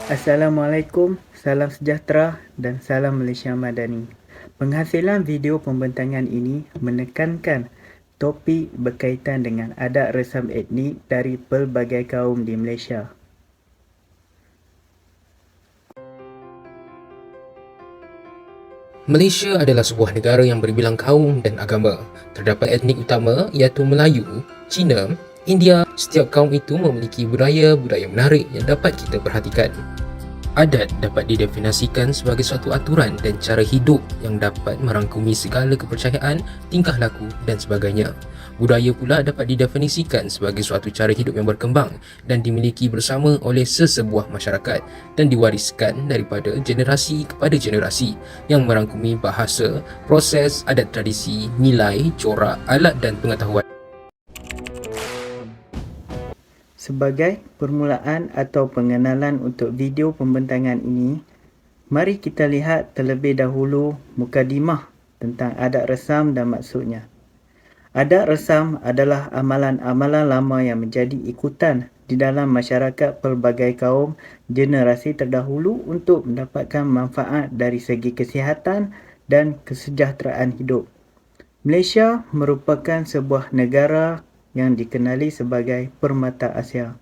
Assalamualaikum, salam sejahtera dan salam Malaysia Madani. Penghasilan video pembentangan ini menekankan topik berkaitan dengan adat resam etnik dari pelbagai kaum di Malaysia. Malaysia adalah sebuah negara yang berbilang kaum dan agama. Terdapat etnik utama iaitu Melayu, Cina, India. Setiap kaum itu memiliki budaya-budaya menarik yang dapat kita perhatikan. Adat dapat didefinisikan sebagai suatu aturan dan cara hidup yang dapat merangkumi segala kepercayaan, tingkah laku dan sebagainya. Budaya pula dapat didefinisikan sebagai suatu cara hidup yang berkembang dan dimiliki bersama oleh sesebuah masyarakat dan diwariskan daripada generasi kepada generasi yang merangkumi bahasa, proses, adat tradisi, nilai, corak, alat dan pengetahuan. Sebagai permulaan atau pengenalan untuk video pembentangan ini, mari kita lihat terlebih dahulu mukadimah tentang adat resam dan maksudnya. Adat resam adalah amalan-amalan lama yang menjadi ikutan di dalam masyarakat pelbagai kaum generasi terdahulu untuk mendapatkan manfaat dari segi kesihatan dan kesejahteraan hidup. Malaysia merupakan sebuah negara yang dikenali sebagai Permata Asia.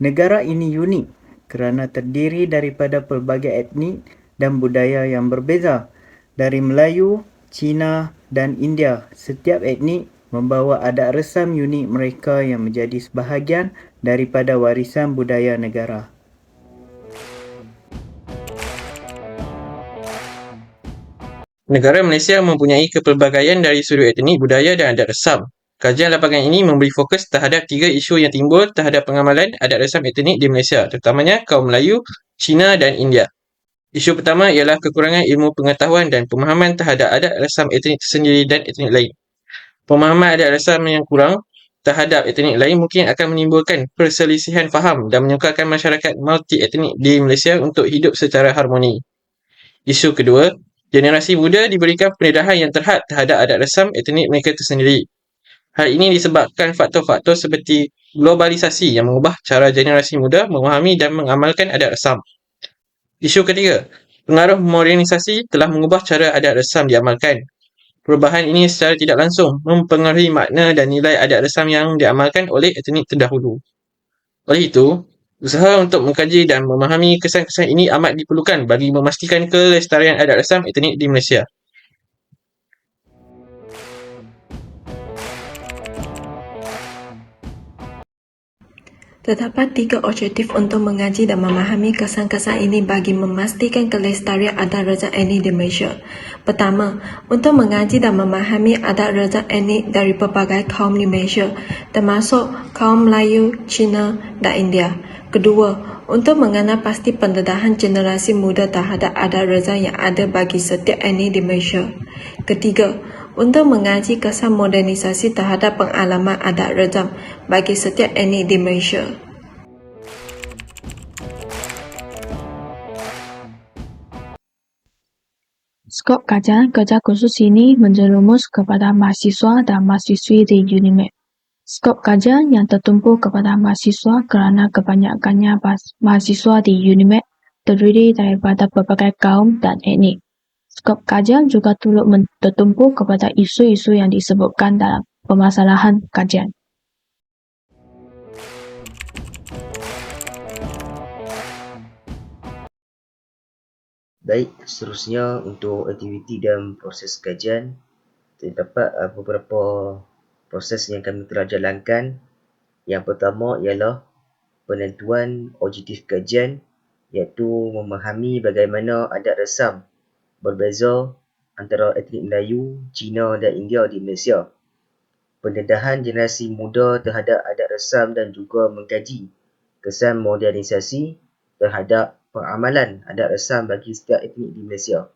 Negara ini unik kerana terdiri daripada pelbagai etnik dan budaya yang berbeza. Dari Melayu, Cina dan India, setiap etnik membawa adat resam unik mereka yang menjadi sebahagian daripada warisan budaya negara. Negara Malaysia mempunyai kepelbagaian dari sudut etnik, budaya dan adat resam. Kajian lapangan ini memberi fokus terhadap 3 isu yang timbul terhadap pengamalan adat resam etnik di Malaysia, terutamanya kaum Melayu, Cina dan India. Isu pertama ialah kekurangan ilmu pengetahuan dan pemahaman terhadap adat resam etnik tersendiri dan etnik lain. Pemahaman adat resam yang kurang terhadap etnik lain mungkin akan menimbulkan perselisihan faham dan menyukarkan masyarakat multi-etnik di Malaysia untuk hidup secara harmoni. Isu kedua, generasi muda diberikan pendedahan yang terhad terhadap adat resam etnik mereka tersendiri. Hal ini disebabkan faktor-faktor seperti globalisasi yang mengubah cara generasi muda memahami dan mengamalkan adat resam. Isu ketiga, pengaruh modernisasi telah mengubah cara adat resam diamalkan. Perubahan ini secara tidak langsung mempengaruhi makna dan nilai adat resam yang diamalkan oleh etnik terdahulu. Oleh itu, usaha untuk mengkaji dan memahami kesan-kesan ini amat diperlukan bagi memastikan kelestarian adat resam etnik di Malaysia. Terdapat 3 objektif untuk mengaji dan memahami kesan-kesan ini bagi memastikan kelestarian adat resam etnik di Malaysia. Pertama, untuk mengaji dan memahami adat resam etnik dari pelbagai kaum di Malaysia, termasuk kaum Melayu, Cina dan India. Kedua, untuk mengenal pasti pendedahan generasi muda terhadap adat resam yang ada bagi setiap etnik di Malaysia. Ketiga, untuk mengaji kesan modernisasi terhadap pengalaman adat resam bagi setiap etnik di Malaysia. Skop kajian kerja khusus ini menjerumus kepada mahasiswa dan mahasiswi di UNIMED. Skop kajian yang tertumpu kepada mahasiswa kerana kebanyakannya mahasiswa di UNIMED terdiri daripada pelbagai kaum dan etnik. Skop kajian juga turut tertumpu kepada isu-isu yang disebutkan dalam permasalahan kajian. Baik, seterusnya untuk aktiviti dan proses kajian, terdapat beberapa proses yang kami telah jalankan. Yang pertama ialah penentuan objektif kajian, iaitu memahami bagaimana adat resam berbeza antara etnik Melayu, Cina dan India di Malaysia. Pendedahan generasi muda terhadap adat resam dan juga mengkaji kesan modernisasi terhadap pengamalan adat resam bagi setiap etnik di Malaysia.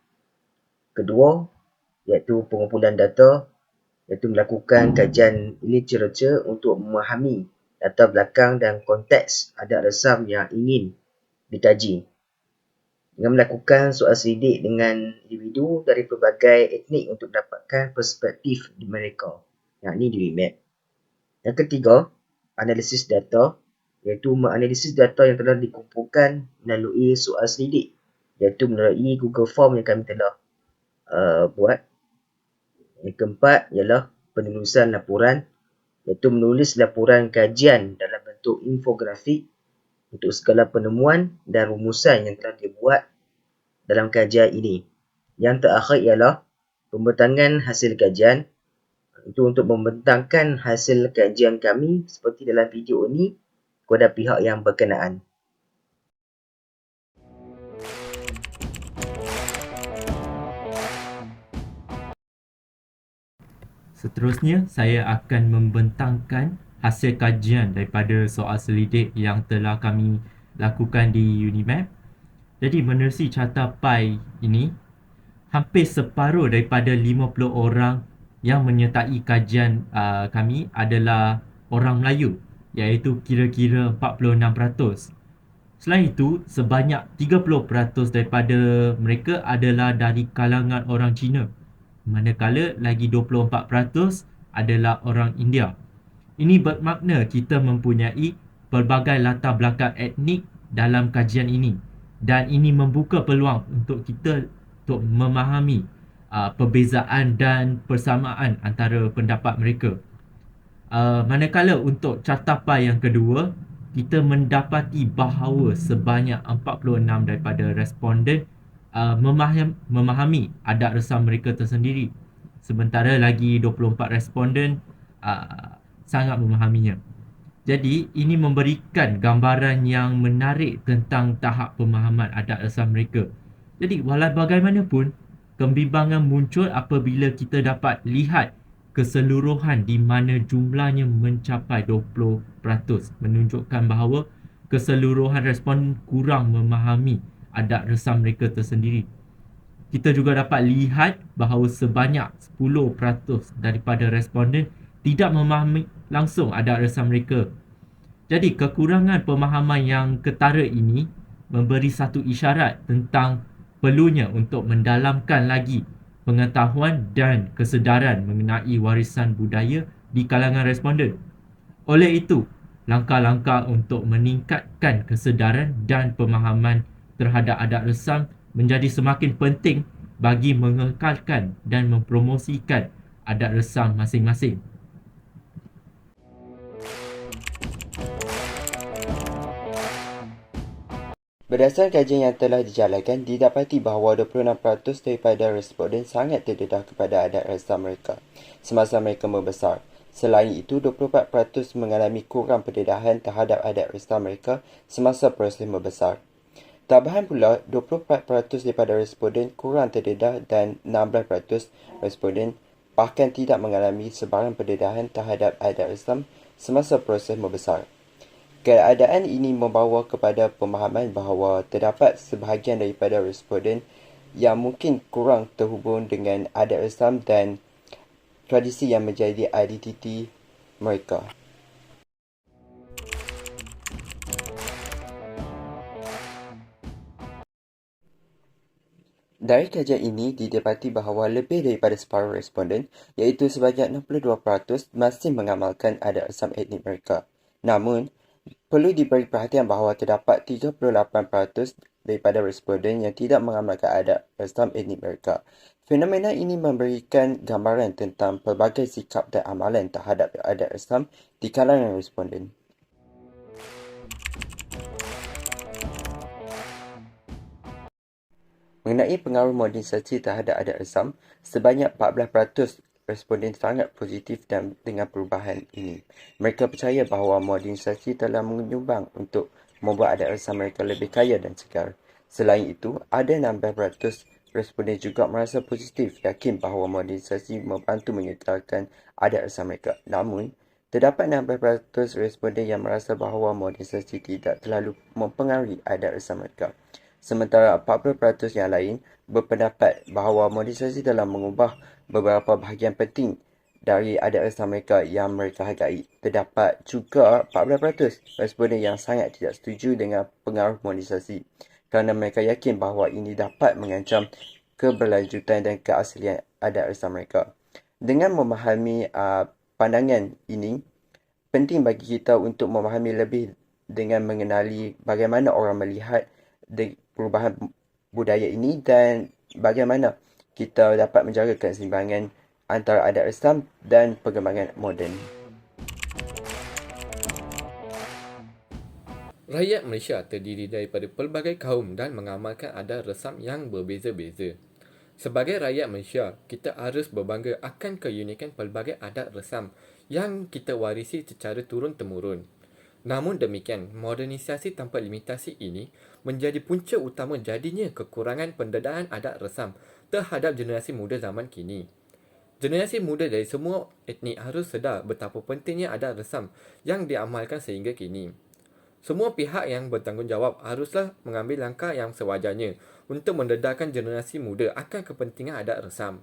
Kedua, iaitu pengumpulan data, iaitu melakukan kajian literature untuk memahami latar belakang dan konteks adat resam yang ingin dikaji. Dengan melakukan soal selidik dengan individu dari pelbagai etnik untuk mendapatkan perspektif mereka, yakni di UNIMED. Yang ketiga, analisis data, iaitu menganalisis data yang telah dikumpulkan melalui soal selidik, iaitu melalui Google Form yang kami telah buat. Yang keempat ialah penulisan laporan, iaitu menulis laporan kajian dalam bentuk infografik untuk segala penemuan dan rumusan yang telah dibuat dalam kajian ini. Yang terakhir ialah pembentangan hasil kajian. Itu untuk membentangkan hasil kajian kami seperti dalam video ini kepada pihak yang berkenaan. Seterusnya, saya akan membentangkan hasil kajian daripada soal selidik yang telah kami lakukan di Unimap. Jadi, menerusi carta pie ini, hampir separuh daripada 50 orang yang menyertai kajian kami adalah orang Melayu, iaitu kira-kira 46%. Selain itu, sebanyak 30% daripada mereka adalah dari kalangan orang Cina, manakala lagi 24% adalah orang India. Ini bermakna kita mempunyai pelbagai latar belakang etnik dalam kajian ini, dan ini membuka peluang untuk kita untuk memahami perbezaan dan persamaan antara pendapat mereka. Manakala untuk carta pie yang kedua, kita mendapati bahawa sebanyak 46 daripada responden memahami adat resam mereka tersendiri, sementara lagi 24 responden sangat memahaminya. Jadi, ini memberikan gambaran yang menarik tentang tahap pemahaman adat resam mereka. Jadi, walau bagaimanapun, kebimbangan muncul apabila kita dapat lihat keseluruhan di mana jumlahnya mencapai 20%, menunjukkan bahawa keseluruhan responden kurang memahami adat resam mereka tersendiri. Kita juga dapat lihat bahawa sebanyak 10% daripada responden tidak memahami langsung adat resam mereka. Jadi, kekurangan pemahaman yang ketara ini memberi satu isyarat tentang perlunya untuk mendalamkan lagi pengetahuan dan kesedaran mengenai warisan budaya di kalangan responden. Oleh itu, langkah-langkah untuk meningkatkan kesedaran dan pemahaman terhadap adat resam menjadi semakin penting bagi mengekalkan dan mempromosikan adat resam masing-masing. Berdasarkan kajian yang telah dijalankan, didapati bahawa 26% daripada responden sangat terdedah kepada adat resam mereka semasa mereka membesar. Selain itu, 24% mengalami kurang pendedahan terhadap adat resam mereka semasa proses membesar. Tambahan pula, 24% daripada responden kurang terdedah dan 16% responden bahkan tidak mengalami sebarang pendedahan terhadap adat resam semasa proses membesar. Keadaan ini membawa kepada pemahaman bahawa terdapat sebahagian daripada responden yang mungkin kurang terhubung dengan adat resam dan tradisi yang menjadi identiti mereka. Dari kajian ini, didapati bahawa lebih daripada separuh responden, iaitu sebanyak 62%, masih mengamalkan adat resam etnik mereka. Namun, perlu diberi perhatian bahawa terdapat 38% daripada responden yang tidak mengamalkan adat resam etnik mereka. Fenomena ini memberikan gambaran tentang pelbagai sikap dan amalan terhadap adat resam di kalangan responden. Mengenai pengaruh modernisasi terhadap adat resam, sebanyak 14% responden sangat positif dengan perubahan ini. Mereka percaya bahawa modernisasi telah menyumbang untuk membuat adat resam mereka lebih kaya dan segar. Selain itu, ada 16% responden juga merasa positif yakin bahawa modernisasi membantu mengekalkan adat resam mereka. Namun, terdapat 16% responden yang merasa bahawa modernisasi tidak terlalu mempengaruhi adat resam mereka. Sementara 40% yang lain berpendapat bahawa modernisasi telah mengubah beberapa bahagian penting dari adat resam mereka yang mereka hargai. Terdapat juga 14% responden yang sangat tidak setuju dengan pengaruh modernisasi kerana mereka yakin bahawa ini dapat mengancam keberlanjutan dan keaslian adat resam mereka. Dengan memahami pandangan ini, penting bagi kita untuk memahami lebih dengan mengenali bagaimana orang melihat perubahan budaya ini dan bagaimana kita dapat menjaga keseimbangan antara adat resam dan perkembangan moden. Rakyat Malaysia terdiri daripada pelbagai kaum dan mengamalkan adat resam yang berbeza-beza. Sebagai rakyat Malaysia, kita harus berbangga akan keunikan pelbagai adat resam yang kita warisi secara turun-temurun. Namun demikian, modernisasi tanpa limitasi ini menjadi punca utama jadinya kekurangan pendedaan adat resam terhadap generasi muda zaman kini. Generasi muda dari semua etnik harus sedar betapa pentingnya adat resam yang diamalkan sehingga kini. Semua pihak yang bertanggungjawab haruslah mengambil langkah yang sewajarnya untuk mendedarkan generasi muda akan kepentingan adat resam.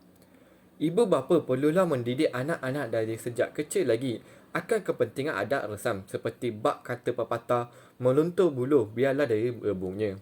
Ibu bapa perlulah mendidik anak-anak dari sejak kecil lagi akan kepentingan adat resam seperti bab kata pepatah meluntur buluh biarlah dari rebungnya.